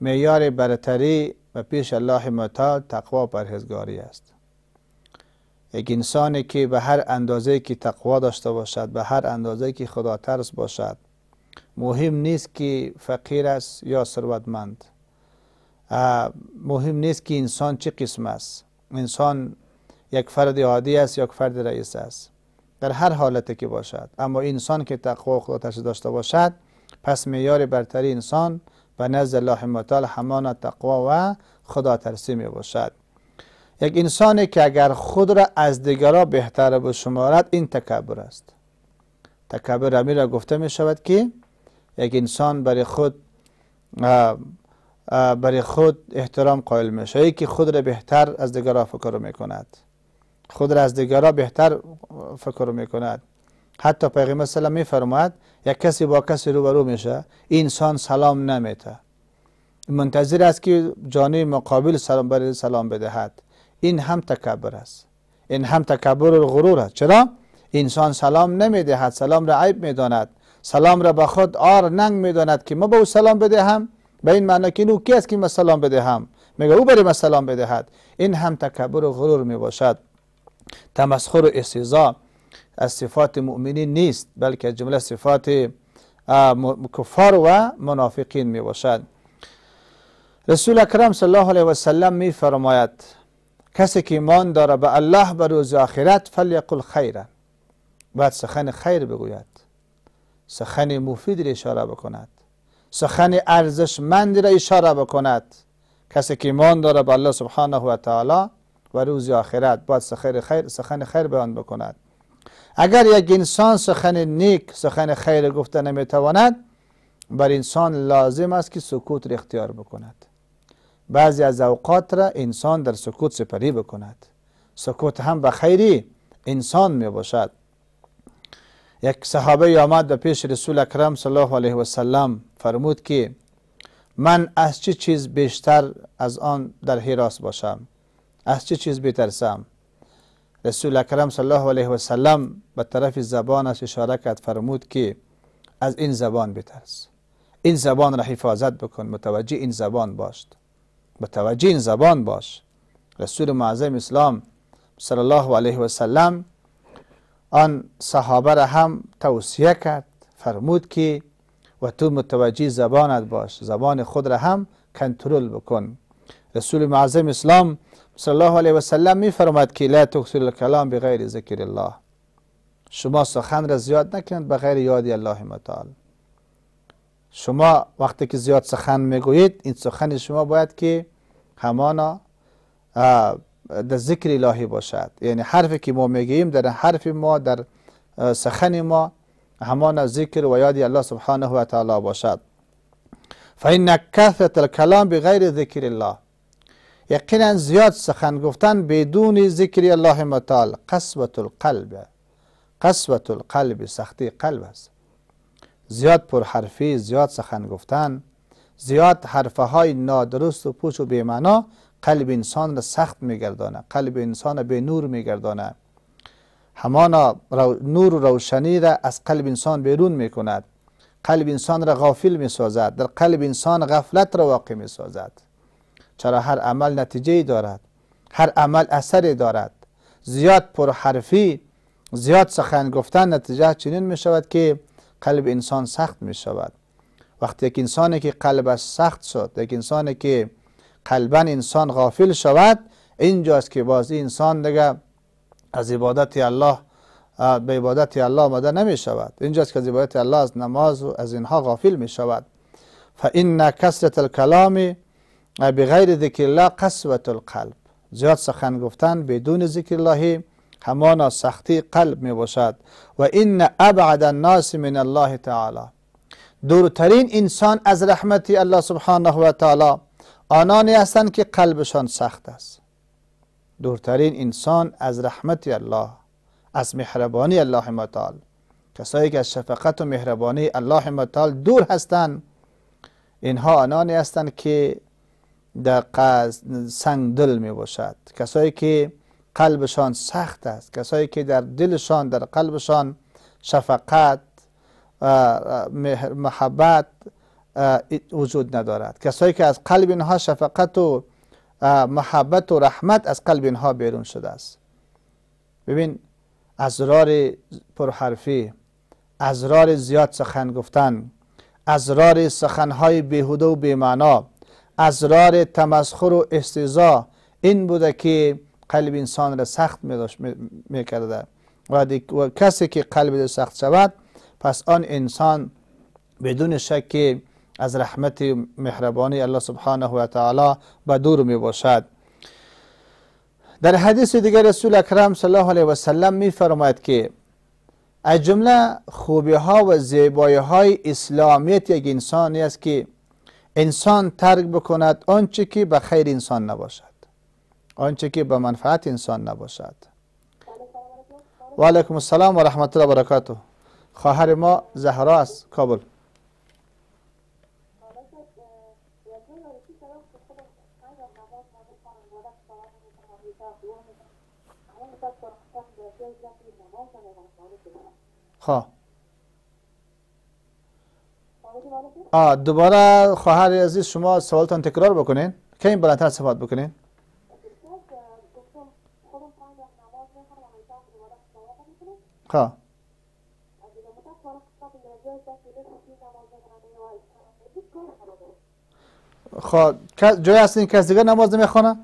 معیار برتری و پیش الله متعال تقوا و پرهیزگاری است. یک انسانی که به هر اندازه که تقوا داشته باشد، به هر اندازه که خدا ترس باشد، مهم نیست که فقیر است یا ثروتمند، مهم نیست که انسان چه قسم است، انسان یک فرد عادی است یا یک فرد رئیس است، در هر حالتی که باشد، اما انسان که تقوا و خدا ترس داشته باشد، پس معیار برتری انسان به نزد الله متعال همان تقوا و خدا ترسی می باشد. یک انسانی که اگر خود را از دیگران بهتر بشمارد، این تکبر است. تکبر امی را گفته می شود که یک انسان برای خود احترام قائل می شود، که خود را بهتر از دیگران فکر می کند، خود را از دیگران بهتر فکر می کند. حتی پیغمبر صلی الله علیه و سلم می فرماید یک کسی با کسی روبرو میشه، این انسان سلام نمیده، منتظر است که جانب مقابل سلام بدهد. این هم تکبر است، این هم تکبر و غرور است. چرا؟ انسان سلام نمیدهد، سلام را عیب میداند، سلام را به خود آر ننگ میداند که ما به او سلام بدهم، به این معنی که او کی است که ما سلام بدهم، میگه او برای ما سلام بدهد. این هم تکبر و غرور می باشد. تمسخر و استهزاء از صفات مؤمنین نیست، بلکه از جمله صفات کفار و منافقین می باشد. رسول اکرم صلی الله علیه و سلم می فرماید کسی که ایمان داره به الله و روز آخرت فلیقل خیرا، باید سخن خیر بگوید، سخن مفید را اشاره بکند، سخن ارزشمند را اشاره بکند. کسی که ایمان داره به الله سبحانه و تعالی و روز آخرت باید سخن خیر بیان بکند. اگر یک انسان سخن نیک، سخن خیر گفته نمیتواند، بر انسان لازم است که سکوت را اختیار بکند. بعضی از اوقات را انسان در سکوت سپری بکند. سکوت هم به خیری انسان می باشد. یک صحابه آمد به پیش رسول اکرم صلی الله علیه و سلم، فرمود که من از چه چیز بیشتر از آن در حراس باشم، از چه چیز بترسم؟ رسول اکرم صلی الله علیه و سلم به طرف زبانش اشاره کرد، فرمود که از این زبان بترس، این زبان را حفاظت بکن، متوجه این زبان باش، متوجه این زبان باش. رسول معظم اسلام صلی الله علیه و سلم آن صحابه را هم توصیه کرد، فرمود که و تو متوجه زبانت باش، زبان خود را هم کنترل بکن. رسول معظم اسلام صلی الله علیه و سلم می فرماید که لا تکثروا الکلام بغیر ذکر الله، شما سخن را زیاد نکنید بغیر یاد الله متعال. شما وقتی که زیاد سخن میگویید، این سخن شما باید که همانا در ذکر الهی باشد، یعنی حرفی که ما میگوییم در حرف ما، در سخن ما همانا ذکر و یاد الله سبحانه و تعالی باشد. فإن کثرة الکلام بغیر ذکر الله، یقینا زیاد سخن گفتن بدون ذکر الله متعال قسوة القلب، قسوة القلب سختی قلب است. زیاد پرحرفی، زیاد سخن گفتن، زیاد حرفهای نادرست و پوچ و بی‌معنا قلب انسان را سخت میگردانه، قلب انسان را به نور میگردانه، همانا نور و روشنی را از قلب انسان بیرون میکند، قلب انسان را غافل میسازد، در قلب انسان غفلت را واقع میسازد. چرا هر عمل نتیجه دارد، هر عمل اثری دارد. زیاد پرحرفی، زیاد سخن گفتن نتیجه چنین می شود که قلب انسان سخت می شود. وقتی یک انسانی که قلبش سخت شد، یک انسانی که قلبا انسان غافل شود، اینجاست که بازی انسان دیگه از عبادت الله به عبادت الله آماده نمی شود. اینجاست که از عبادت الله، از نماز و از اینها غافل می شود. فإن کثرة الکلام بغیر ذکر الله قسوة القلب، زیاد سخن گفتن بدون ذکر الله همانا سختی قلب می باشد. و این ابعد الناس من الله تعالی، دورترین انسان از رحمت الله سبحانه و تعالی آنانی هستند که قلبشان سخت است. دورترین انسان از رحمت الله، از مهربانی الله متعال، کسایی که از شفقت و مهربانی الله متعال دور هستند، اینها آنانی هستند که در سنگ دل می باشد، کسایی که قلبشان سخت است، کسایی که در دلشان، در قلبشان شفقت، محبت وجود ندارد، کسایی که از قلب اینها شفقت و محبت و رحمت از قلب اینها بیرون شده است. ببین اسرار پرحرفی، اسرار زیاد سخن گفتن، اسرار سخنهای بیهوده و بی‌معنا، اسرار تمسخر و استهزا این بوده که قلب انسان را سخت میکرده و کسی که قلب سخت شود پس آن انسان بدون شک از رحمت مهربانی الله سبحانه و تعالی به دور می باشد. در حدیث دیگر رسول اکرم صلی الله علیه و سلم می فرماید که از جمله خوبی ها و زیبایی های اسلامیت یک انسانی است که انسان ترک بکند آنچه که به خیر انسان نباشد، آنچه که به منفعت انسان نباشد. و علیکم السلام و رحمت الله و برکاته. خواهر ما زهرا است کابل. خواه دوباره خواهر عزیز شما سوالتان تکرار بکنین که این بلندتر صحبت بکنین. خواه جای هستین کس دیگر نماز نمیخونه؟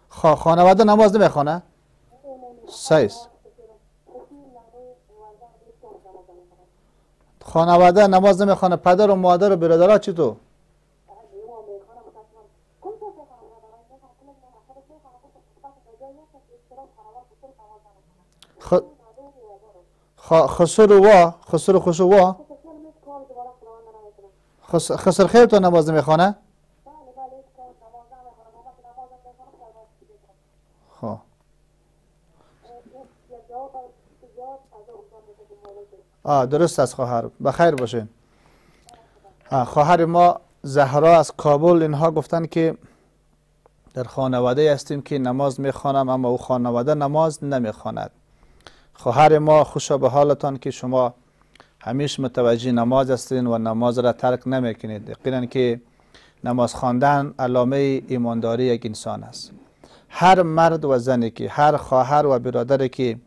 خانواده نماز نمیخونه؟ سایس خانواده نماز نمیخونه، پدر و مادر و برادرها چطور؟ خسر خیر تو نماز نمیخونه؟ درست است خواهر، بخیر باشین. خواهر ما زهرا از کابل اینها گفتن که در خانواده هستیم که نماز میخوانم اما او خانواده نماز نمیخواند. خواهر ما خوشا به حالتان که شما همیشه متوجه نماز هستین و نماز را ترک نمیکنید. یقینا که نماز خواندن علامه ایمانداری یک انسان است. هر مرد و زنی که هر خواهر و برادری که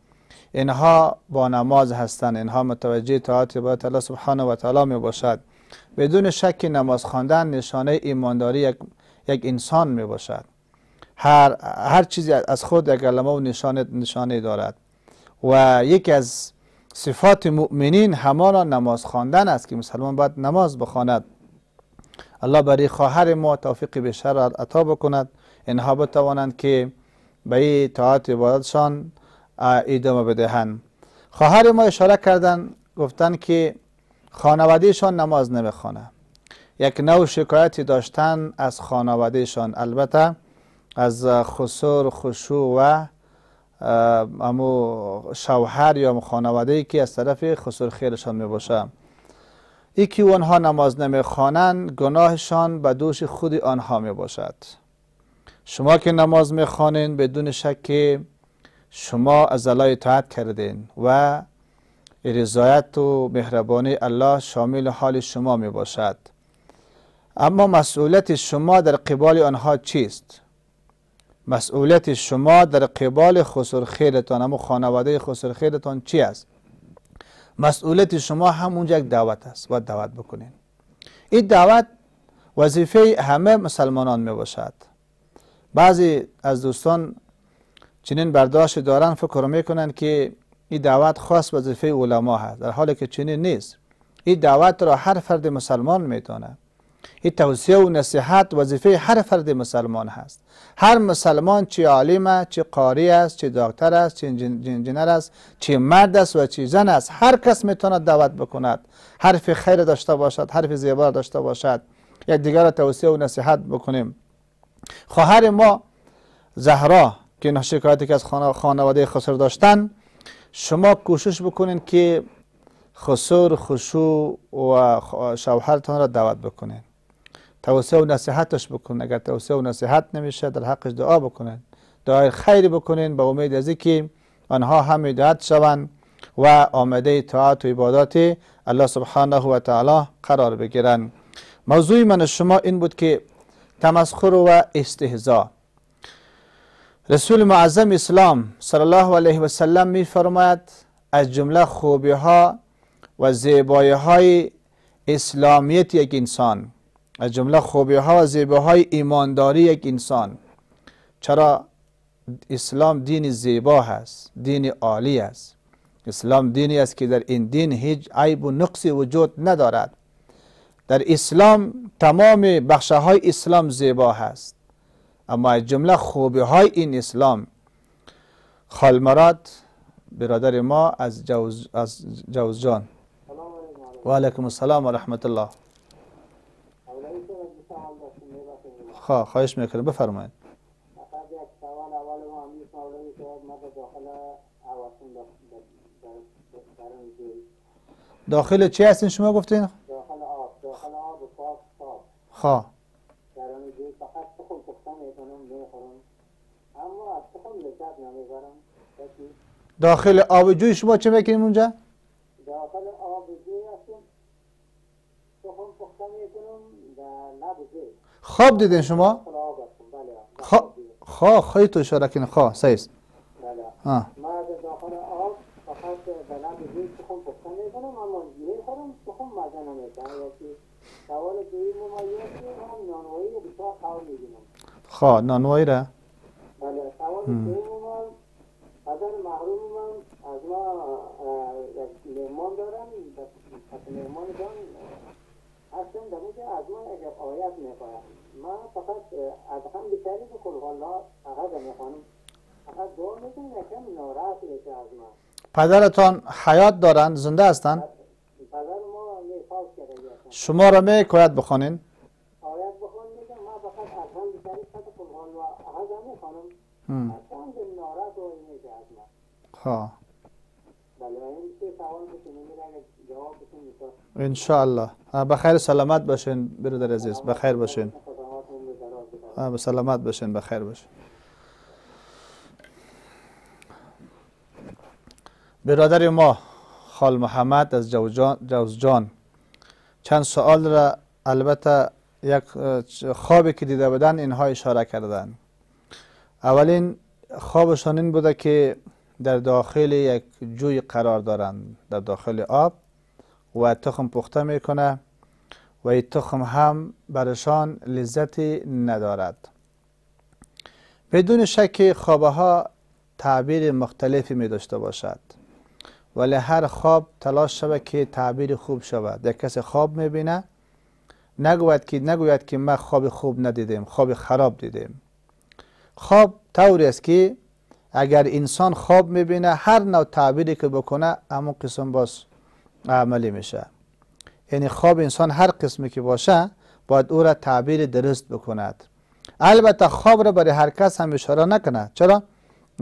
اینها با نماز هستند، اینها متوجه طاعت عبادت الله سبحانه و تعالی می باشد، بدون شک نماز خواندن نشانه ایمانداری یک انسان می باشد. هر چیزی از خود یک علامه و نشانه دارد و یکی از صفات مؤمنین همان نماز خواندن است که مسلمان باید نماز بخواند. الله برای خواهر ما توفیق بیشتر عطا بکند، اینها بتوانند که به طاعت عبادتشان ادامه بدهند. خواهر ما اشاره کردن گفتن که خانوادهشان نماز نمیخوانه. یک نوع شکایتی داشتن از خانوادهشان، البته از خسور خشوع و امو شوهر یا خانواده‌ای که از طرف خسور خیرشان میباشه. ای که آنها نماز نمیخوانند گناهشان به دوش خود آنها میباشد. شما که نماز میخوانین بدون شک شما از الله اطاعت کردین و رضایت و مهربانی الله شامل حال شما می باشد. اما مسئولیت شما در قبال آنها چیست؟ مسئولیت شما در قبال خسر خیرتان، اما خانواده خسر خیرتان چی است؟ مسئولیت شما همونجا یک دعوت است و دعوت بکنین. این دعوت وظیفه همه مسلمانان می باشد. بعضی از دوستان چنین برداشت دارن، فکر میکنن که این دعوت خاص وظیفه علما هست، در حالی که چنین نیست. این دعوت را هر فرد مسلمان میتونه. این توصیه و نصیحت وظیفه هر فرد مسلمان هست. هر مسلمان چه عالم، چه قاری است، چه دکتر است، چه انجینر است، چه مرد است و چه زن است، هر کس میتونه دعوت بکند، حرف خیر داشته باشد، حرف زیبا داشته باشد، یک دیگر را توصیه و نصیحت بکنیم. خواهر ما زهرا که شکایتی که از خانواده خسر داشتن، شما کوشش بکنین که خسر خشوع و شوهرتان را دعوت بکنین، توصیه و نصیحتش بکنین. اگر توصیه و نصیحت نمیشه در حقش دعا بکنین، دعای خیر بکنین، با امید از اینکه آنها هم هدایت شوند و آماده طاعت و عبادات الله سبحانه و تعالی قرار بگیرن. موضوع من شما این بود که تمسخر و استهزاء. رسول معظم اسلام صلی الله علیه و سلم می فرماید از جمله خوبی ها و زیبایی های اسلامیت یک انسان، از جمله خوبی ها و زیبایی های ایمانداری یک انسان، چرا اسلام دین زیبا هست، دین عالی است. اسلام دینی است که در این دین هیچ عیب و نقصی وجود ندارد. در اسلام تمام بخشه های اسلام زیبا هست، اما از جمله خوبی های این اسلام خالمراد برادر ما از جوزجان. و علیکم السلام و رحمت الله. خواهش میکنم بفرمایید. داخل چی هستین شما گفتین؟ داخل آب و پاک. خواه در آن جوی فقط تخم پخته میکنم میخورم، اما از تخم لذت نمیبرم. داخل آب جوی شما چه میکنیم اونجا؟ داخل آب جوی هستم، تخم پخته میکنم در لب جوی. خواب دیدین شما؟ داخل آب هستم، بله. خیلی تو اشاره کنین. صحیح است. بله. ما داخل آب فقط در لب جوی تخم پخته میکنم، اما میخورم تخم مزه نمیکنم. سوال دویم ممایز هم نانوایی رو بسیار خواه میگیرم. نانوایی را؟ بله. سوال دویم من پدر محروم من از ما یک مهمان دارن، مهمان جان هستن در اونجا از ما یک آیت میخوایم. من فقط از هم بیتری که قل الله احد میخوانم، فقط دعا میکنم یکم ناراحت میشه از ما. پدرتان حیات دارن؟ زنده هستن؟ پدر ما فوت کرده. شما را می کویت بخونین؟ آیت بخون میگم ما فقط از هم بیتری فقط قل الله احد میخوانم، اصلا ناراحت و میشه از ما. بله. این سه سوال بکنیم جواب بکنیم انشاءالله. بخیر سلامت باشین برادر عزیز، بخیر باشین. به سلامت باشین، بخیر باشین. برادر ما خال محمد از جوزجان چند سوال را، البته یک خوابی که دیده بودن اینها اشاره کردن. اولین خوابشان این بوده که در داخل یک جوی قرار دارند، در داخل آب، و تخم پخته میکنه و این تخم هم برشان لذتی ندارد. بدون شک خوابه ها تعبیر مختلفی می داشته باشد، ولی هر خواب تلاش شود که تعبیر خوب شود. یک کسی خواب میبینه نگوید که ما خواب خوب ندیدیم، خواب خراب دیدیم. خواب طوری است که اگر انسان خواب میبینه هر نوع تعبیری که بکنه همون قسم باز عملی میشه. یعنی خواب انسان هر قسمی که باشه باید او را تعبیر درست بکند. البته خواب را برای هر کس هم اشاره نکنه. چرا؟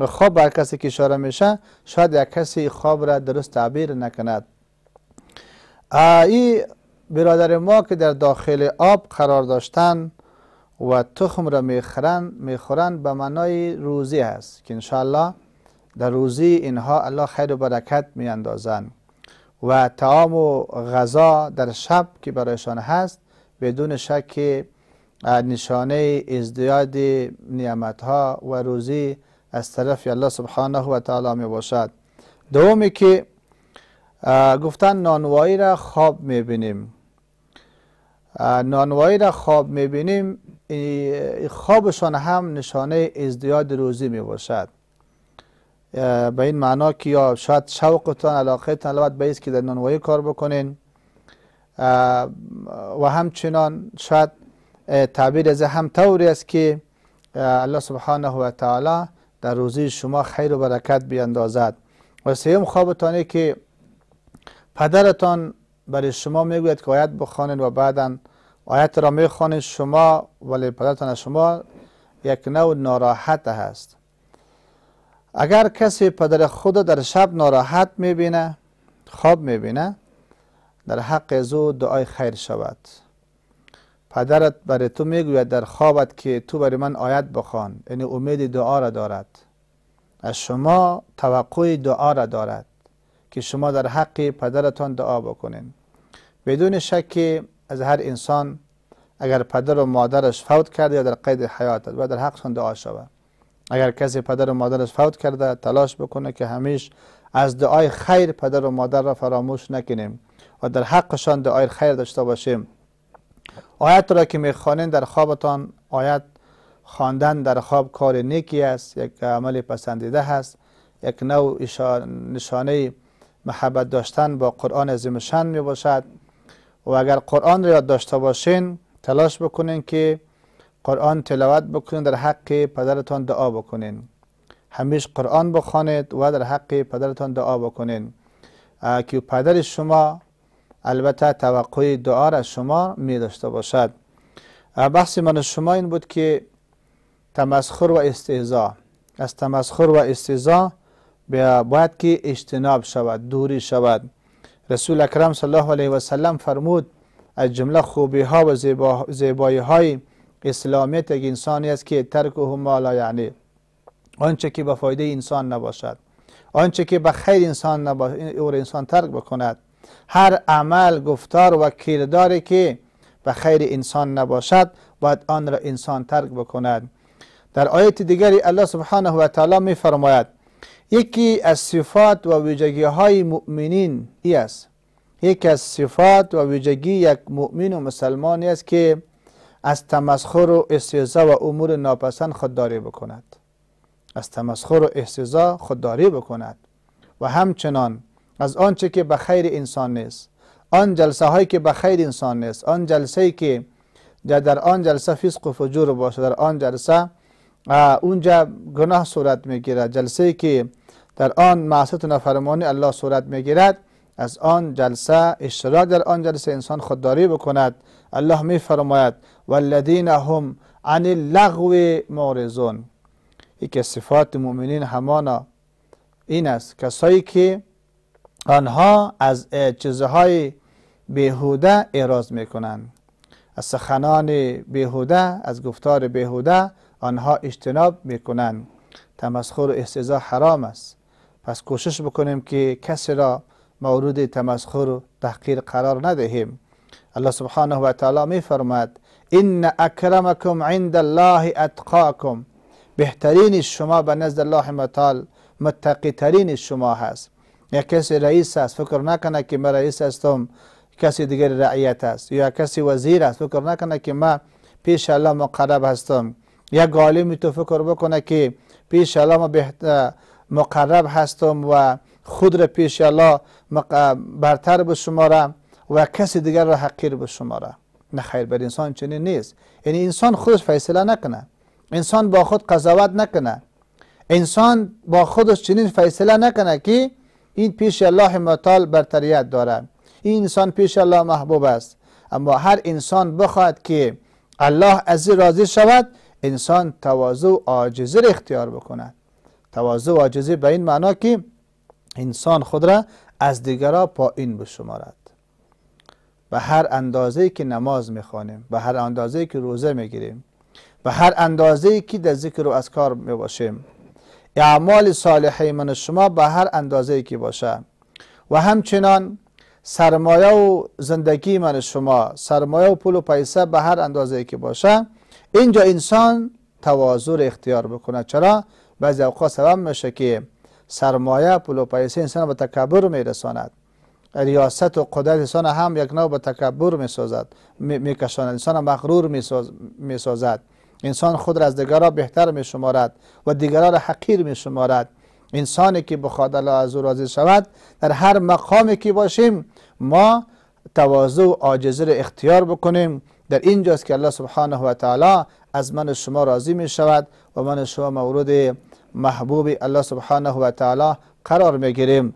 خواب بر کسی که اشاره میشه شاید یک کسی خواب را درست تعبیر نکند. این برادر ما که در داخل آب قرار داشتن و تخم را میخورند به معنای روزی هست که انشاءالله در روزی اینها الله خیر و برکت میاندازند و طعام و غذا در شب که برایشان هست بدون شک نشانه ازدیاد نعمت ها و روزی از طرف الله سبحانه و تعالی می باشد. دومی که گفتن نانوایی را خواب میبینیم. نانوایی را خواب میبینیم، خوابشان هم نشانه ازدیاد روزی می باشد. به این معنا که یا شاید شوقتان علاقتان البته به است که در نانوایی کار بکنین و همچنان شاید تعبیر از هم طوری است که الله سبحانه و تعالی در روزی شما خیر و برکت بیاندازد. و سوم خوابتانه که پدرتان برای شما میگوید که آیت بخوانید و بعدا آیت را میخوانید شما، ولی پدرتان از شما یک نوع ناراحت هست. اگر کسی پدر خود در شب ناراحت میبینه، خواب میبینه، در حق از او دعای خیر شود. پدرت برای تو میگوید در خوابت که تو برای من آیت بخوان، یعنی امید دعا را دارد، از شما توقع دعا را دارد که شما در حق پدرتان دعا بکنین. بدون شک از هر انسان اگر پدر و مادرش فوت کرده یا در قید حیات و در حقشان دعا شود. اگر کسی پدر و مادرش فوت کرده تلاش بکنه که همیشه از دعای خیر پدر و مادر را فراموش نکنیم و در حقشان دعای خیر داشته باشیم. آیت را که میخوانین در خوابتان، آیت خواندن در خواب کار نیکی است، یک عمل پسندیده است، یک نوع نشانه محبت داشتن با قرآن عظیم شان می باشد. و اگر قرآن را یاد داشته باشین تلاش بکنین که قرآن تلاوت بکنین، در حق پدرتان دعا بکنین. همیشه قرآن بخوانید و در حق پدرتان دعا بکنین که پدر شما البته توقع دعا را شما می داشته باشد. بحث من شما این بود که تمسخر و استهزاء، از تمسخر و استهزاء باید که اجتناب شود، دوری شود. رسول اکرم صلی الله علیه و سلم فرمود از جمله خوبی ها و زیبایی های اسلامیت یک انسانی است که ترکه ما لا یعنی، آنچه که به فایده انسان نباشد، آنچه که به خیر انسان نباشد او را انسان ترک بکند. هر عمل، گفتار و کرداری که به خیر انسان نباشد باید آن را انسان ترک بکند. در آیت دیگری الله سبحانه و تعالی می فرماید یکی از صفات و ویژگی های مؤمنین ای است، یکی از صفات و ویژگی یک مؤمن و مسلمانی است که از تمسخر و استهزاء و امور ناپسند خودداری بکند، از تمسخر و استهزاء خودداری بکند و همچنان از آنچه که به خیر انسان نیست، آن جلسه هایی که به خیر انسان نیست، آن جلسه ای که در آن جلسه فسق و فجور باشه، در آن جلسه اونجا گناه صورت میگیرد، جلسه ای که در آن معصیت و نافرمانی الله صورت میگیرد، از آن جلسه اشتراک در آن جلسه انسان خودداری بکند. الله می فرماید والذین هم عن اللغو معرضون. یکی صفات مؤمنین همانا این است کسایی که آنها از چیزهای بیهوده اعراض میکنند، از سخنان بیهوده، از گفتار بیهوده آنها اجتناب میکنند. تمسخر و استهزاء حرام است، پس کوشش بکنیم که کسی را مورد تمسخر و تحقیر قرار ندهیم. الله سبحانه و تعالی می فرماید ان اکرمکم عند الله اتقاکم، بهترین شما به نزد الله تعالی متقی ترین شما هست. یا کسی رئیس است فکر نکنه که من رئیس هستم کسی دیگر رعیت است، یا کسی وزیر است فکر نکنه که من پیش الله مقرب هستم، یا عالمی تو فکر بکنه که پیش الله ما مقرب هستم و خود را پیش الله برتر بشمارم و کسی دیگر را حقیر بشمارم. نه خیر، بر انسان چنین نیست. یعنی انسان خودش فیصله نکنه، انسان با خود قضاوت نکنه، انسان با خودش چنین فیصله نکنه که این پیش الله متعال برتریت داره، این انسان پیش الله محبوب است. اما هر انسان بخواد که الله از راضی شود، انسان تواضع و عاجزی را اختیار بکند. تواضع و عاجزی به این معنا که انسان خود را از دیگران پایین بشمارد. به هر اندازه‌ای که نماز میخوانیم، به هر اندازه‌ای که روزه میگیریم، به هر اندازه‌ای که در ذکر و اذکار میباشیم، اعمال صالحه من شما به هر اندازه‌ای که باشه و همچنان سرمایه و زندگی من شما، سرمایه و پول و پیسه به هر اندازه‌ای که باشه، اینجا انسان تواضع را اختیار بکنه. چرا؟ بعضی اوقات سبب میشه که سرمایه، پول و پیسه انسان به تکبر میرساند. ریاست و قدرت انسان هم یک نوع به تکبر میسازد، میکشاند، انسان مغرور میسازد، انسان خود را از دیگران بهتر میشمارد و دیگران را حقیر میشمارد. انسانی که بخواد الله از او راضی شود، در هر مقامی که باشیم ما تواضع و عاجزی را اختیار بکنیم. در اینجاست که الله سبحانه و تعالی از من شما راضی می شود و من شما مورد محبوب الله سبحانه و تعالی قرار می گیریم.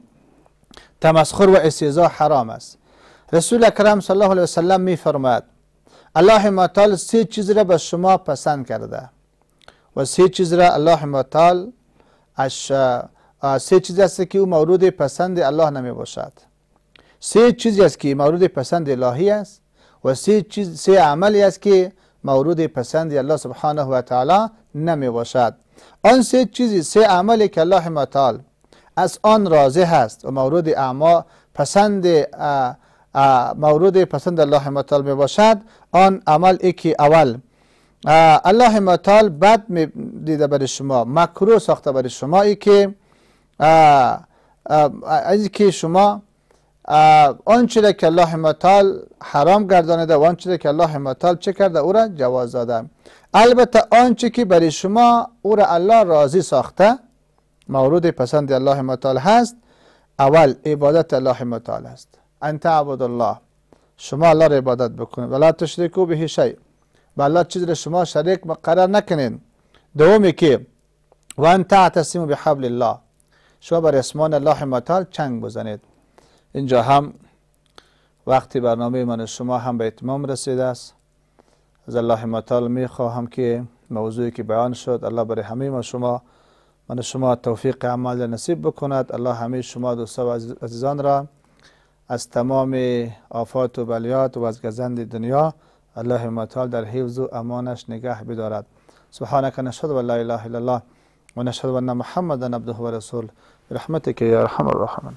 تمسخر و استهزاء حرام است. رسول اکرم صلی الله علیه و سلم می فرماید الله تعالی سه چیز را به شما پسند کرده و سه چیز را الله تعالی سه چیز است که او مورد پسند الله نمی باشد. سه چیزی است که مورد پسند الهی است و سه عملی است که مورد پسند الله سبحانه و تعالی نمی باشد. آن سه عملی که الله تعالی از آن راضی هست و مورد پسند الله تعالی می باشد، آن عمل ای که اول الله متعال بد می دیده برای شما، مکروه ساخته برای شما، ای که از که شما آنچه که الله متعال حرام گردانیده و آنچه که الله متعال چه کرده او را جواز داده. البته آنچه که برای شما او را الله راضی ساخته، مورد پسند الله متعال هست، اول عبادت الله متعال است. انت عبد الله، شما الله را عبادت بکنید، ولا تشرکو به شیء، با الله چیز را شما شریک قرار نکنید. دومی که وان تعتصموا بحبل الله، شما بر اسمان الله متعال چنگ بزنید. اینجا هم وقتی برنامه من شما هم به اتمام رسیده است. از الله متعال می خواهم که موضوعی که بیان شد الله برای همه ما شما من شما توفیق عمل نصیب بکند. الله همه شما دوستا و عزیزان را از تمام آفات و بلیات و از گزند دنیا الله متعال در حفظ و امانش نگه بدارد. سبحانك نشهد ان لا اله الا الله و نشهد ان محمدا عبده و رسول برحمتك یا ارحم الراحمین.